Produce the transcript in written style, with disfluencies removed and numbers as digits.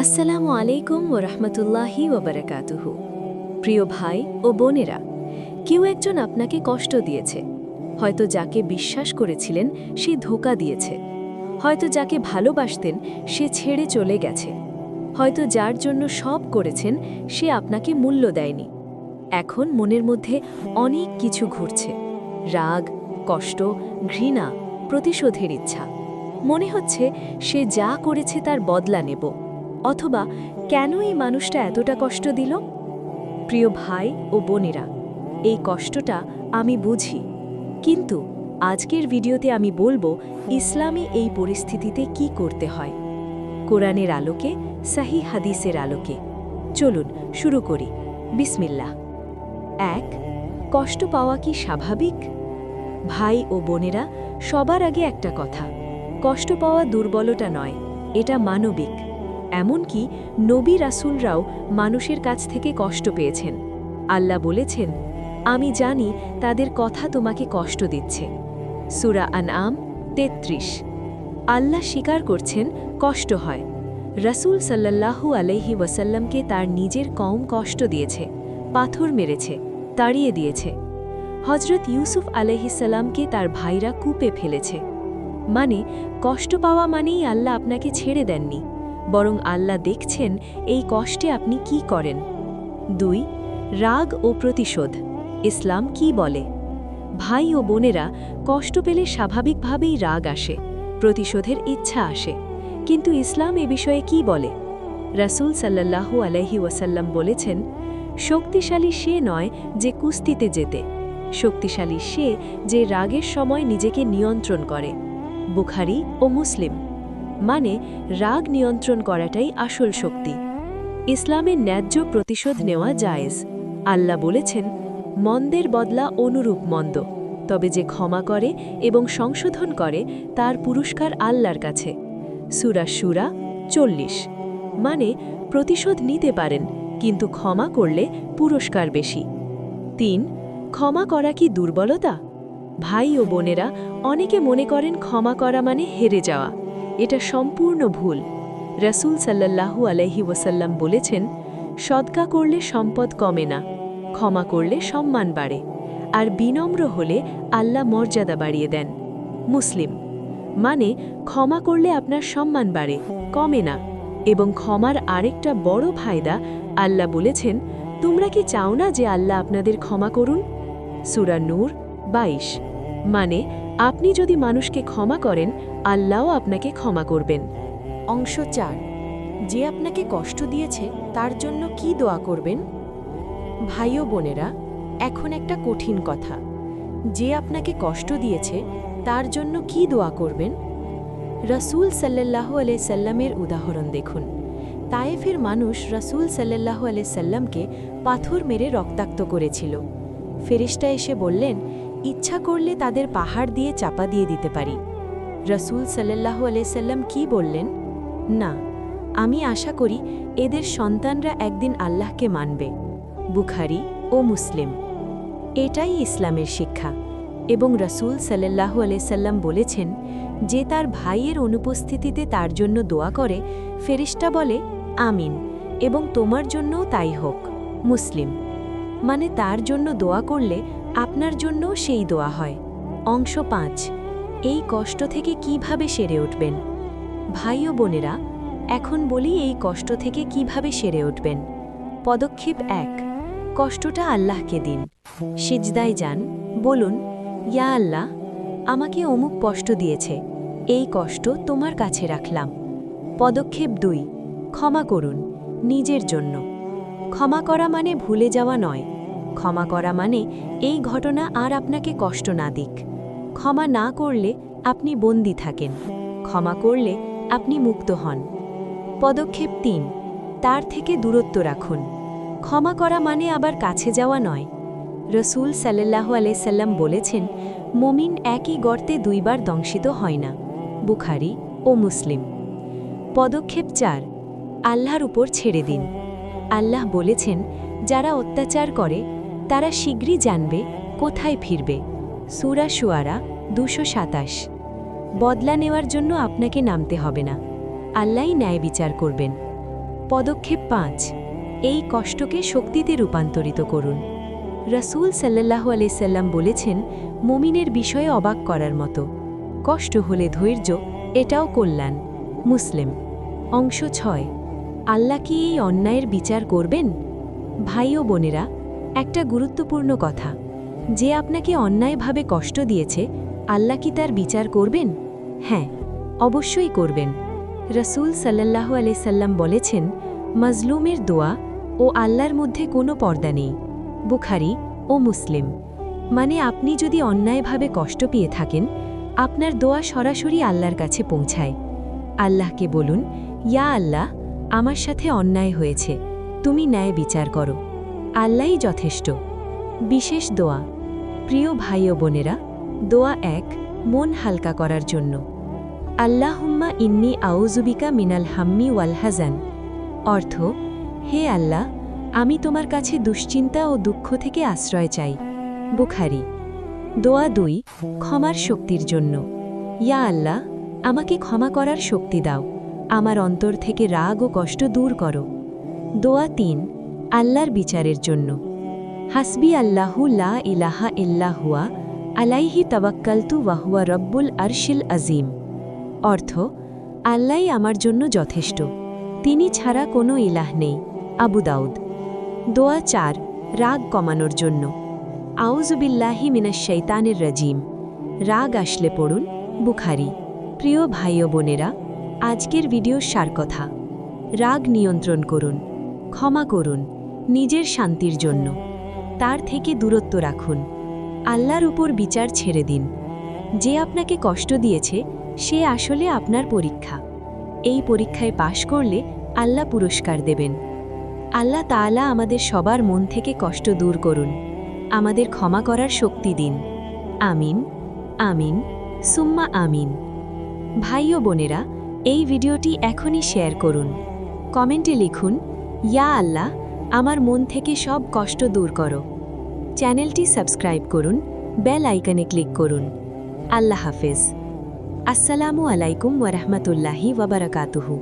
আসসালামু আলাইকুম ওয়া রাহমাতুল্লাহি ওয়া বারাকাতুহু। প্রিয় ভাই ও বোনেরা, কেউ একজন আপনাকে কষ্ট দিয়েছে। হয়তো যাকে বিশ্বাস করেছিলেন সে ধোঁকা দিয়েছে, হয়তো যাকে ভালোবাসতেন সে ছেড়ে চলে গেছে, হয়তো যার জন্য সব করেছেন সে আপনাকে মূল্য দেয়নি। এখন মনের মধ্যে অনেক কিছু ঘুরছে, রাগ, কষ্ট, ঘৃণা, প্রতিশোধের ইচ্ছা। মনে হচ্ছে সে যা করেছে তার বদলা নেব, অথবা কেন এই মানুষটা এতটা কষ্ট দিল। প্রিয় ভাই ও বোনেরা, এই কষ্টটা আমি বুঝি, কিন্তু আজকের ভিডিওতে আমি বলবো ইসলামে এই পরিস্থিতিতে কি করতে হয়, কোরআনের আলোকে, সহিহ হাদিসের আলোকে। চলুন শুরু করি। বিসমিল্লাহ। ১. কষ্ট পাওয়া কি স্বাভাবিক? ভাই ও বোনেরা, সবার আগে একটা কথা, কষ্ট পাওয়া দুর্বলতা নয়, এটা মানবিক। এমনকি নবী রাসূলরাও মানুষের কাছ থেকে কষ্ট পেয়েছেন। আল্লাহ বলেছেন, আমি জানি তাদের কথা তোমাকে কষ্ট দিচ্ছে। সূরা আনআম ৩৩। আল্লাহ স্বীকার করছেন কষ্ট হয়। রাসূল সাল্লাল্লাহু আলাইহি ওয়াসাল্লামকে তার নিজের কওম কষ্ট দিয়েছে, পাথর মেরেছে, তাড়িয়ে দিয়েছে। হজরত ইউসুফ আলাইহিসসালামকে তার ভাইরা কূপে ফেলেছে। মানে কষ্ট পাওয়া মানেই আল্লাহ আপনাকে ছেড়ে দেননি, বরং আল্লাহ দেখছেন এই কষ্টে আপনি কি করেন। ২. রাগ ও প্রতিশোধ। ইসলাম কি বলে? ভাই ও বোনেরা, কষ্ট পেলে স্বাভাবিকভাবেই রাগ আসে, প্রতিশোধের ইচ্ছা আসে। কিন্তু ইসলাম এ বিষয়ে কি বলে? রাসূল সাল্লাল্লাহু আলাইহি ওয়াসাল্লাম বলেছেন, শক্তিশালী সে নয় যে কুস্তিতে জেতে, শক্তিশালী সে যে রাগের সময় নিজেকে নিয়ন্ত্রণ করে। বুখারী ও মুসলিম। মানে রাগ নিয়ন্ত্রণ করাটাই আসল শক্তি। ইসলামের ন্যায্য প্রতিশোধ নেওয়া জায়েজ। আল্লাহ বলেছেন, মন্দের বদলা অনুরূপ মন্দ, তবে যে ক্ষমা করে এবং সংশোধন করে তার পুরস্কার আল্লাহর কাছে। সূরা শুরা ৪০। মানে প্রতিশোধ নিতে পারেন, কিন্তু ক্ষমা করলে পুরস্কার বেশি। ৩. ক্ষমা করা কি দুর্বলতা? ভাই ও বোনেরা, অনেকে মনে করেন ক্ষমা করা মানে হেরে যাওয়া। এটা সম্পূর্ণ ভুল। রাসূল সাল্লাল্লাহু আলাইহি ওয়াসাল্লাম বলেছেন, সদকা করলে সম্পদ কমে না, ক্ষমা করলে সম্মান বাড়ে, আর বিনম্র হলে আল্লাহ মর্যাদা বাড়িয়ে দেন। মুসলিম। মানে ক্ষমা করলে আপনার সম্মান বাড়ে, কমে না। এবং ক্ষমার আরেকটা বড় ফায়দা, আল্লাহ বলেছেন, তোমরা কি চাও না যে আল্লাহ আপনাদের ক্ষমা করুন? সূরা নূর ২২। মানে আপনি যদি মানুষকে ক্ষমা করেন, আল্লাহও আপনাকে ক্ষমা করবেন। অংশ ৪। যে আপনাকে কষ্ট দিয়েছে তার জন্য কি দোয়া করবেন? ভাই ও বোনেরা, এখন একটা কঠিন কথা, যে আপনাকে কষ্ট দিয়েছে তার জন্য কি দোয়া করবেন? রাসূল সাল্লাল্লাহু আলাইহি সাল্লামের উদাহরণ দেখুন। তায়েফের মানুষ রাসূল সাল্লাল্লাহু আলাইহি সাল্লামকে পাথর মেরে রক্তাক্ত করেছিল। ফেরেশতা এসে বললেন, ইচ্ছা করলে তাদের পাহাড় দিয়ে চাপা দিয়ে দিতে পারি। রাসূল সাল্লাল্লাহু আলাইহি সাল্লাম কি বললেন? না, আমি আশা করি এদের সন্তানরা একদিন আল্লাহকে মানবে। বুখারী ও মুসলিম। এটাই ইসলামের শিক্ষা। এবং রাসূল সাল্লাল্লাহু আলাইহি সাল্লাম বলেছেন, যে তার ভাইয়ের অনুপস্থিতিতে তার জন্য দোয়া করে, ফেরেশতা বলে আমিন, এবং তোমার জন্যও তাই হোক। মুসলিম। মানে তার জন্য দোয়া করলে আপনার জন্যও সেই দোয়া হয়। অংশ ৫। এই কষ্ট থেকে কিভাবে সেরে উঠবেন? ভাই ও বোনেরা, এখন বলি এই কষ্ট থেকে কিভাবে সেরে উঠবেন। পদক্ষেপ ১। কষ্টটা আল্লাহকে দিন। সিজদায় যান, বলুন, ইয়া আল্লাহ, আমাকে অমুক কষ্ট দিয়েছে, এই কষ্ট তোমার কাছে রাখলাম। পদক্ষেপ ২। ক্ষমা করুন, নিজের জন্য। ক্ষমা করা মানে ভুলে যাওয়া নয়। ক্ষমা করা মানে এই ঘটনা আর আপনাকে কষ্ট না দিক। ক্ষমা না করলে আপনি বন্দী থাকেন, ক্ষমা করলে আপনি মুক্ত হন। পদক্ষেপ ৩। তার থেকে দূরত্ব রাখুন। ক্ষমা করা মানে আবার কাছে যাওয়া নয়। রাসূল সাল্লাল্লাহু আলাইহি সাল্লাম বলেছেন, মুমিন একই গর্তে দুইবার দংশিত হয় না। বুখারী ও মুসলিম। পদক্ষেপ ৪। আল্লাহর উপর ছেড়ে দিন। আল্লাহ বলেছেন, যারা অত্যাচার করে তারা শীঘ্রই জানবে কোথায় ফিরবে। সূরা শুআরা ২২৭। বদলা নেওয়ার জন্য আপনাকে নামতে হবে না, আল্লাহই ন্যায় বিচার করবেন। পদক্ষেপ 5 এই কষ্টকে শক্তিতে রূপান্তরিত করুন। রাসূল সাল্লাল্লাহু আলাইহি সাল্লাম বলেছেন, মুমিনের বিষয়ে অবাক করার মতো কষ্ট হলে ধৈর্য, এটাও কল্যাণ। মুসলিম। অংশ 6 আল্লাহ কি এই অন্যায়ের বিচার করবেন? ভাই ও বোনেরা, একটা গুরুত্বপূর্ণ কথা, যে আপনাকে অন্যায়ভাবে কষ্ট দিয়েছে, আল্লাহ কি তার বিচার করবেন? হ্যাঁ, অবশ্যই করবেন। রাসূল সাল্লাল্লাহু আলাইহি সাল্লাম বলেছেন, মাজলুমের দোয়া ও আল্লাহর মধ্যে কোনো পর্দা নেই। বুখারী ও মুসলিম। মানে আপনি যদি অন্যায়ভাবে কষ্ট পেয়ে থাকেন, আপনার দোয়া সরাসরি আল্লাহর কাছে পৌঁছায়। আল্লাহকে বলুন, ইয়া আল্লাহ, আমার সাথে অন্যায় হয়েছে, তুমি ন্যায় বিচার করো। আল্লাহই যথেষ্ট। বিশেষ দোয়া। প্রিয় ভাই ও বোনেরা, দোয়া 1 মন হালকা করার জন্য। আল্লাহুম্মা ইন্নী আউযুবিকা মিনাল হাম্মি ওয়াল হাজান। অর্থ, হে আল্লাহ, আমি তোমার কাছে দুশ্চিন্তা ও দুঃখ থেকে আশ্রয় চাই। বুখারী। দোয়া 2 ক্ষমার শক্তির জন্য। ইয়া আল্লাহ, আমাকে ক্ষমা করার শক্তি দাও, আমার অন্তর থেকে রাগ ও কষ্ট দূর করো। দোয়া 3 আল্লাহর বিচারের জন্য। হাসবি আল্লাহু লা ইলাহা ইল্লা হুয়া আলাইহি তাওয়াক্কালতু ওয়া হুয়া রব্বুল আরশিল আজিম। অর্থ, আল্লাহই আমার জন্য যথেষ্ট, তিনি ছাড়া কোনো ইলাহ নেই। আবু দাউদ। দোয়া 4 রাগ কমানোর জন্য। আউযুবিল্লাহি মিনাশ শাইতানির রাজিম। রাগ আসলে পড়ুন। বুখারী। প্রিয় ভাই ও বোনেরা, আজকের ভিডিওর সার কথা, রাগ নিয়ন্ত্রণ করুন, ক্ষমা করুন, নিজের শান্তির জন্য। তার থেকে দূরত্ব রাখুন। আল্লাহর উপর বিচার ছেড়ে দিন। যে আপনাকে কষ্ট দিয়েছে, সে আসলে আপনার পরীক্ষা। এই পরীক্ষায় পাশ করলে আল্লাহ পুরস্কার দেবেন। আল্লাহ তাআলা আমাদের সবার মন থেকে কষ্ট দূর করুন, আমাদের ক্ষমা করার শক্তি দিন। আমিন, আমিন, সুম্মা আমিন। ভাই ও বোনেরা, এই ভিডিওটি এখনই শেয়ার করুন। কমেন্টে লিখুন, ইয়া আল্লাহ, আমার মন থেকে সব কষ্ট দূর করো। চ্যানেলটি সাবস্ক্রাইব করুন, বেল আইকনে ক্লিক করুন। আল্লাহ হাফেজ। আসসালামু আলাইকুম ওয়া রাহমাতুল্লাহি ওয়া বারাকাতুহু।